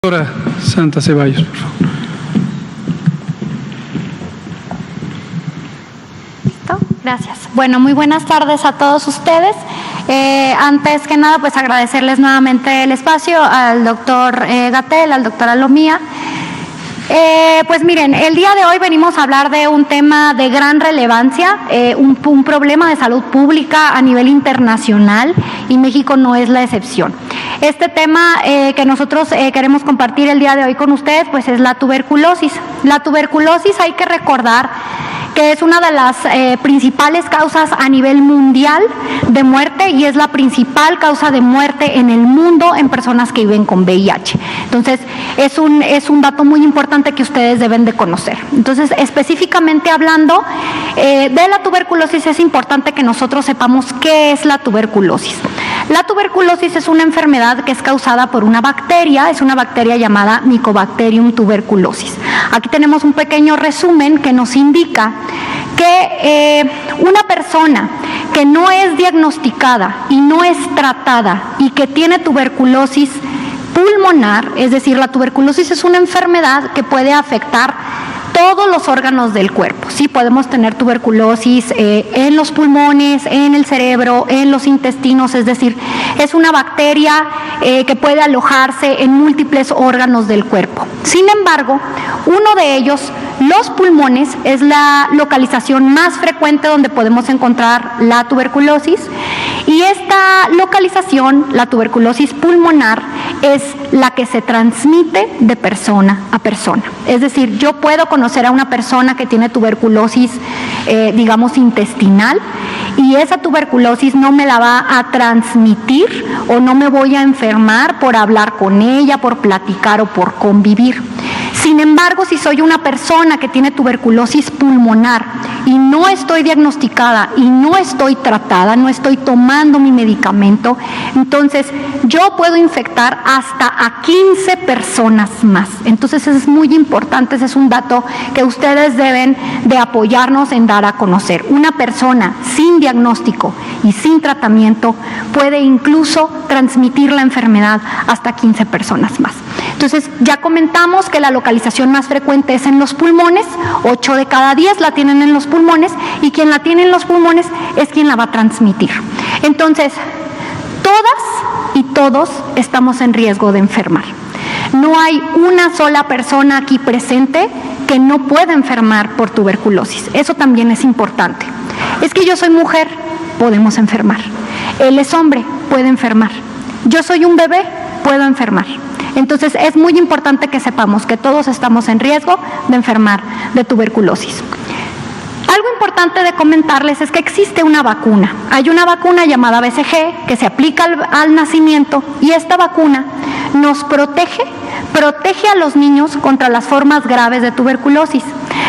Doctora Santa Ceballos, por favor. ¿Listo? Gracias. Bueno, muy buenas tardes a todos ustedes. Antes que nada, pues agradecerles nuevamente el espacio al doctor Gatell, al doctor Alomía. Pues miren, el día de hoy venimos a hablar de un tema de gran relevancia, un problema de salud pública a nivel internacional, y México no es la excepción. Este tema que nosotros queremos compartir el día de hoy con ustedes, pues es la tuberculosis. La tuberculosis, hay que recordar que es una de las principales causas a nivel mundial de muerte, y es la principal causa de muerte en el mundo en personas que viven con VIH. Entonces, es un dato muy importante que ustedes deben de conocer. Entonces, específicamente hablando de la tuberculosis, es importante que nosotros sepamos qué es la tuberculosis. La tuberculosis es una enfermedad que es causada por una bacteria, es una bacteria llamada Mycobacterium tuberculosis. Aquí tenemos un pequeño resumen que nos indica que una persona que no es diagnosticada y no es tratada y que tiene tuberculosis pulmonar, es decir, la tuberculosis es una enfermedad que puede afectar todos los órganos del cuerpo. Sí, podemos tener tuberculosis en los pulmones, en el cerebro, en los intestinos, es decir, es una bacteria que puede alojarse en múltiples órganos del cuerpo. Sin embargo, uno de ellos, los pulmones, es la localización más frecuente donde podemos encontrar la tuberculosis, y esta localización, la tuberculosis pulmonar, es la que se transmite de persona a persona. Es decir, yo puedo conocer a una persona que tiene tuberculosis, digamos, intestinal, y esa tuberculosis no me la va a transmitir o no me voy a enfermar por hablar con ella, por platicar o por convivir. Sin embargo, si soy una persona que tiene tuberculosis pulmonar y no estoy diagnosticada y no estoy tratada, no estoy tomando mi medicamento, entonces yo puedo infectar hasta a 15 personas más. Entonces es muy importante, ese es un dato que ustedes deben de apoyarnos en dar a conocer. Una persona sin diagnóstico y sin tratamiento puede incluso transmitir la enfermedad hasta 15 personas más. Entonces, ya comentamos que la localización más frecuente es en los pulmones, 8 de cada 10 la tienen en los pulmones, y quien la tiene en los pulmones es quien la va a transmitir. Entonces, todas y todos estamos en riesgo de enfermar. No hay una sola persona aquí presente que no pueda enfermar por tuberculosis. Eso también es importante. Es que yo soy mujer, podemos enfermar. Él es hombre, puede enfermar. Yo soy un bebé, puedo enfermar. Entonces, es muy importante que sepamos que todos estamos en riesgo de enfermar de tuberculosis. Algo importante de comentarles es que existe una vacuna. Hay una vacuna llamada BCG que se aplica al nacimiento, y esta vacuna nos protege a los niños contra las formas graves de tuberculosis.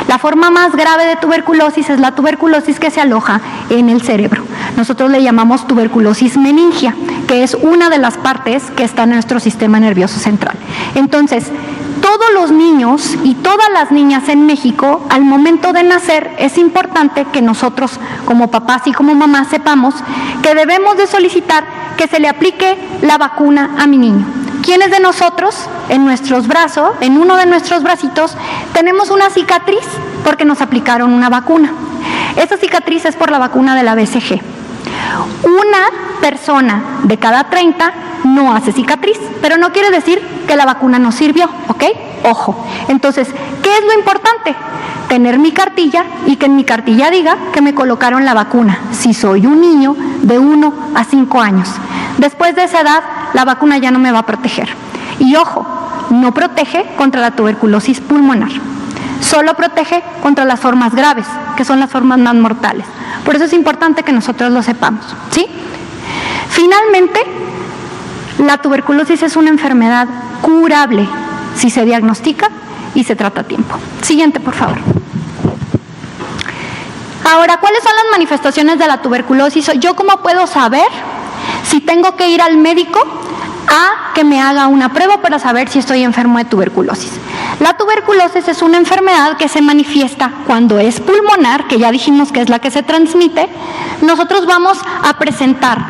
La forma más grave de tuberculosis es la tuberculosis que se aloja en el cerebro. Nosotros le llamamos tuberculosis meningia, que es una de las partes que está en nuestro sistema nervioso central. Entonces, todos los niños y todas las niñas en México, al momento de nacer, es importante que nosotros como papás y como mamás sepamos que debemos de solicitar que se le aplique la vacuna a mi niño. ¿Quiénes de nosotros, en nuestros brazos, en uno de nuestros bracitos, tenemos una cicatriz porque nos aplicaron una vacuna? Esa cicatriz es por la vacuna de la BCG. Una persona de cada 30 no hace cicatriz, pero no quiere decir que la vacuna no sirvió, ¿ok? Ojo. Entonces, ¿qué es lo importante? Tener mi cartilla, y que en mi cartilla diga que me colocaron la vacuna, si soy un niño de 1 a 5 años. Después de esa edad, la vacuna ya no me va a proteger. Y ojo, no protege contra la tuberculosis pulmonar. Solo protege contra las formas graves, que son las formas más mortales. Por eso es importante que nosotros lo sepamos, ¿sí? Finalmente, la tuberculosis es una enfermedad curable si se diagnostica y se trata a tiempo. Siguiente, por favor. Ahora, ¿cuáles son las manifestaciones de la tuberculosis? ¿Yo cómo puedo saber si tengo que ir al médico a que me haga una prueba para saber si estoy enfermo de tuberculosis? La tuberculosis es una enfermedad que se manifiesta cuando es pulmonar, que ya dijimos que es la que se transmite. Nosotros vamos a presentar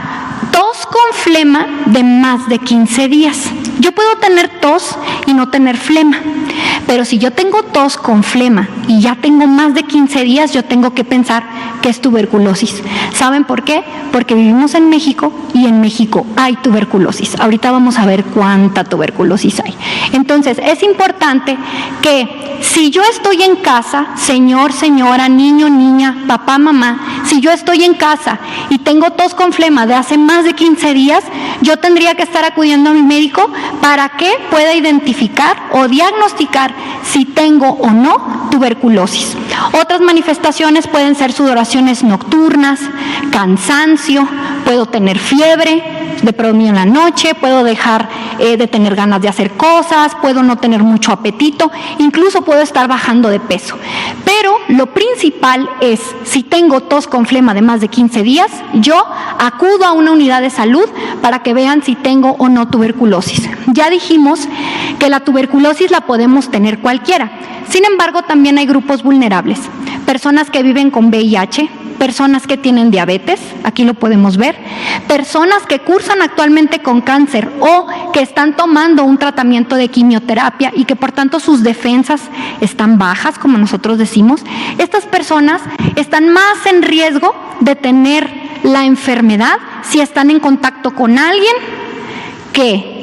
tos con flema de más de 15 días. Yo puedo tener tos y no tener flema, pero si yo tengo tos con flema y ya tengo más de 15 días, yo tengo que pensar que es tuberculosis. ¿Saben por qué? Porque vivimos en México y en México hay tuberculosis. Ahorita vamos a ver cuánta tuberculosis hay. Entonces, es importante que si yo estoy en casa, señor, señora, niño, niña, papá, mamá, si yo estoy en casa y tengo tos con flema de hace más de 15 días, yo tendría que estar acudiendo a mi médico para que pueda identificar o diagnosticar si tengo o no tuberculosis. Otras manifestaciones pueden ser sudoraciones nocturnas, cansancio, puedo tener fiebre, de predominio en la noche, puedo dejar de tener ganas de hacer cosas, puedo no tener mucho apetito, incluso puedo estar bajando de peso. Pero lo principal es, si tengo tos con flema de más de 15 días, yo acudo a una unidad de salud para que vean si tengo o no tuberculosis. Ya dijimos que la tuberculosis la podemos tener cualquiera. Sin embargo, también hay grupos vulnerables, personas que viven con VIH, personas que tienen diabetes, aquí lo podemos ver, personas que cursan actualmente con cáncer o que están tomando un tratamiento de quimioterapia y que por tanto sus defensas están bajas, como nosotros decimos. Estas personas están más en riesgo de tener la enfermedad si están en contacto con alguien que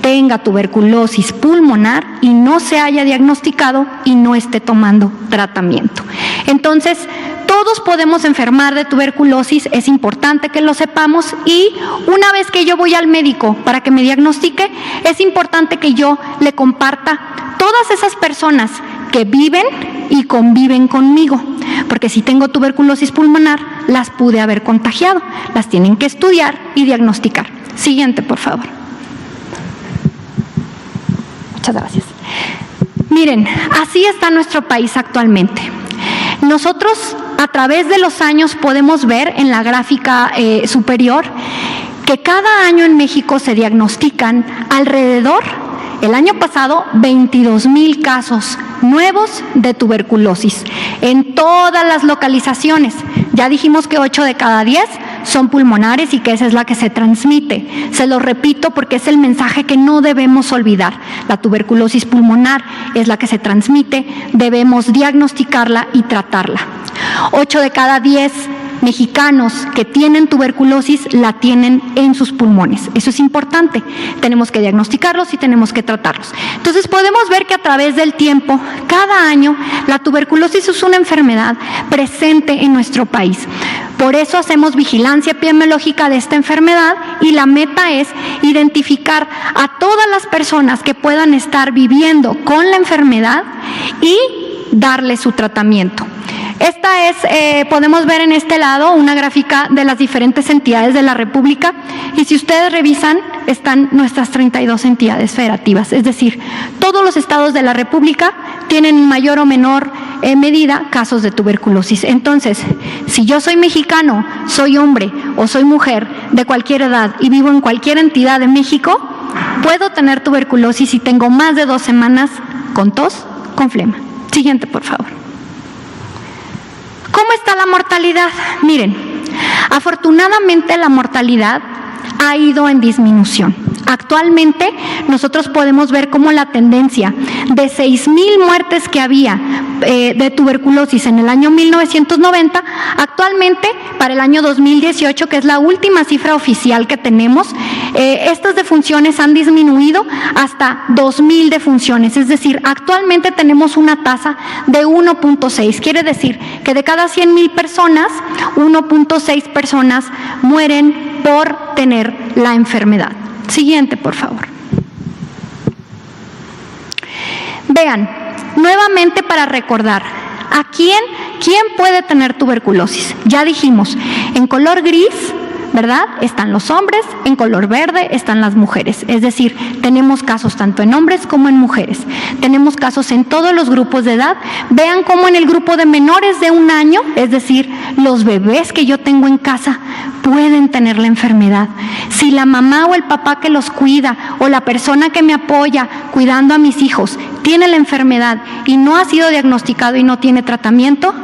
tenga tuberculosis pulmonar y no se haya diagnosticado y no esté tomando tratamiento. Entonces, todos podemos enfermar de tuberculosis, es importante que lo sepamos, y una vez que yo voy al médico para que me diagnostique, es importante que yo le comparta todas esas personas que viven y conviven conmigo, porque si tengo tuberculosis pulmonar, las pude haber contagiado, las tienen que estudiar y diagnosticar. Siguiente, por favor. Muchas gracias. Miren, así está nuestro país actualmente. Nosotros a través de los años podemos ver en la gráfica superior que cada año en México se diagnostican alrededor, el año pasado, 22,000 casos nuevos de tuberculosis en todas las localizaciones. Ya dijimos que 8 de cada 10 son pulmonares y que esa es la que se transmite. Se lo repito porque es el mensaje que no debemos olvidar. La tuberculosis pulmonar es la que se transmite, debemos diagnosticarla y tratarla. 8 de cada 10 mexicanos que tienen tuberculosis la tienen en sus pulmones. Eso es importante. Tenemos que diagnosticarlos y tenemos que tratarlos. Entonces podemos ver que a través del tiempo, cada año, la tuberculosis es una enfermedad presente en nuestro país. Por eso hacemos vigilancia epidemiológica de esta enfermedad y la meta es identificar a todas las personas que puedan estar viviendo con la enfermedad y darle su tratamiento. Esta es, podemos ver en este lado una gráfica de las diferentes entidades de la República y si ustedes revisan están nuestras 32 entidades federativas, es decir, todos los estados de la República tienen en mayor o menor medida casos de tuberculosis. Entonces, si yo soy mexicano, soy hombre o soy mujer de cualquier edad y vivo en cualquier entidad de México, puedo tener tuberculosis si tengo más de 2 semanas con tos, con flema. Siguiente, por favor. ¿Cómo está la mortalidad? Miren, afortunadamente la mortalidad ha ido en disminución. Actualmente nosotros podemos ver cómo la tendencia de 6,000 muertes que había de tuberculosis en el año 1990, actualmente para el año 2018, que es la última cifra oficial que tenemos, estas defunciones han disminuido hasta 2,000 defunciones, es decir, actualmente tenemos una tasa de 1.6, quiere decir que de cada 100,000 personas, 1.6 personas mueren por tener la enfermedad. Siguiente, por favor. Vean, nuevamente para recordar, ¿a quién puede tener tuberculosis? Ya dijimos, en color gris, ¿verdad? Están los hombres, en color verde están las mujeres. Es decir, tenemos casos tanto en hombres como en mujeres. Tenemos casos en todos los grupos de edad. Vean cómo en el grupo de menores de 1 año, es decir, los bebés que yo tengo en casa, pueden tener la enfermedad. Si la mamá o el papá que los cuida o la persona que me apoya cuidando a mis hijos tiene la enfermedad y no ha sido diagnosticado y no tiene tratamiento,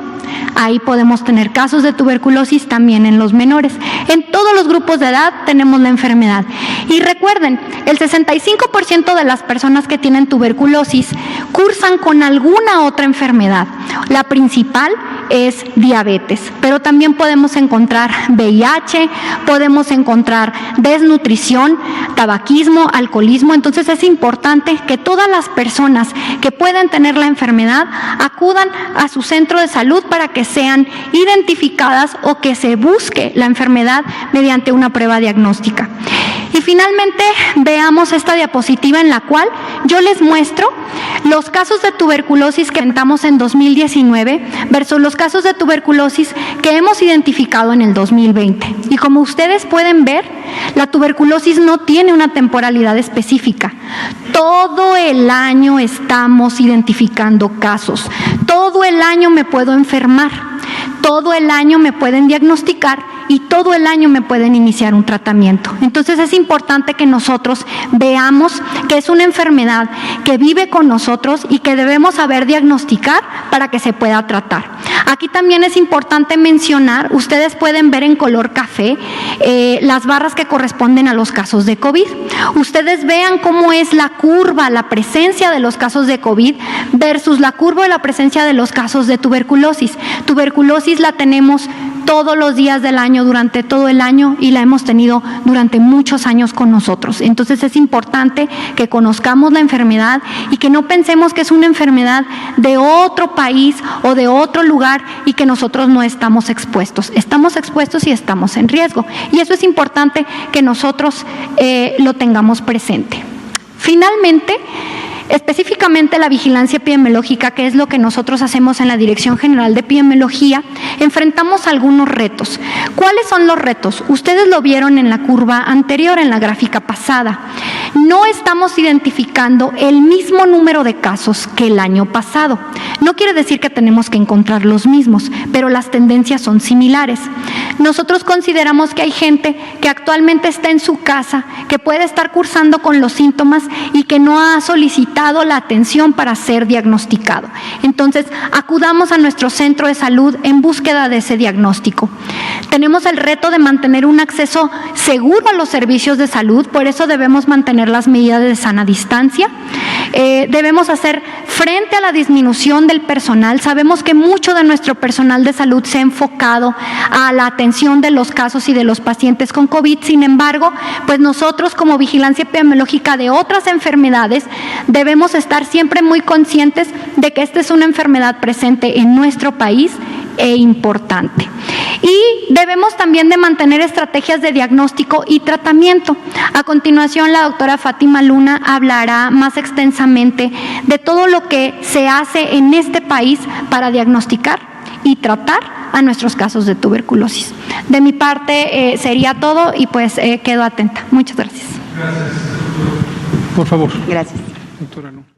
Ahí podemos tener casos de tuberculosis también en los menores. En todos los grupos de edad tenemos la enfermedad. Y recuerden, el 65% de las personas que tienen tuberculosis cursan con alguna otra enfermedad. La principal es diabetes, pero también podemos encontrar VIH, podemos encontrar desnutrición, tabaquismo, alcoholismo. Entonces es importante que todas las personas que pueden tener la enfermedad acudan a su centro de salud para que sean identificadas o que se busque la enfermedad mediante una prueba diagnóstica. Y finalmente veamos esta diapositiva en la cual yo les muestro los casos de tuberculosis que presentamos en 2019 versus los casos de tuberculosis que hemos identificado en el 2020. Y como ustedes pueden ver, la tuberculosis no tiene una temporalidad específica. Todo el año estamos identificando casos. Todo el año me puedo enfermar. Todo el año me pueden diagnosticar y todo el año me pueden iniciar un tratamiento. Entonces es importante que nosotros veamos que es una enfermedad que vive con nosotros y que debemos saber diagnosticar para que se pueda tratar. Aquí también es importante mencionar, ustedes pueden ver en color café las barras que corresponden a los casos de COVID. Ustedes vean cómo es la curva, la presencia de los casos de COVID versus la curva de la presencia de los casos de tuberculosis. Tuberculosis la tenemos todos los días del año, durante todo el año, y la hemos tenido durante muchos años con nosotros. Entonces es importante que conozcamos la enfermedad y que no pensemos que es una enfermedad de otro país o de otro lugar y que nosotros no estamos expuestos. Estamos expuestos y estamos en riesgo. Y eso es importante que nosotros lo tengamos presente. Finalmente, específicamente la vigilancia epidemiológica, que es lo que nosotros hacemos en la Dirección General de Epidemiología, enfrentamos algunos retos. ¿Cuáles son los retos? Ustedes lo vieron en la curva anterior, en la gráfica pasada. No estamos identificando el mismo número de casos que el año pasado. No quiere decir que tenemos que encontrar los mismos, pero las tendencias son similares. Nosotros consideramos que hay gente que actualmente está en su casa, que puede estar cursando con los síntomas y que no ha solicitado la atención para ser diagnosticado. Entonces, acudamos a nuestro centro de salud en búsqueda de ese diagnóstico. Tenemos el reto de mantener un acceso seguro a los servicios de salud, por eso debemos mantener las medidas de sana distancia. Debemos hacer frente a la disminución del personal. Sabemos que mucho de nuestro personal de salud se ha enfocado a la atención de los casos y de los pacientes con COVID. Sin embargo, pues nosotros como vigilancia epidemiológica de otras enfermedades debemos estar siempre muy conscientes de que esta es una enfermedad presente en nuestro país e importante. Y debemos también de mantener estrategias de diagnóstico y tratamiento. A continuación, la doctora Fátima Luna hablará más extensamente de todo lo que se hace en este país para diagnosticar y tratar a nuestros casos de tuberculosis. De mi parte sería todo y pues quedo atenta. Muchas gracias. Gracias, doctor. Por favor. Gracias. Doctora Luna.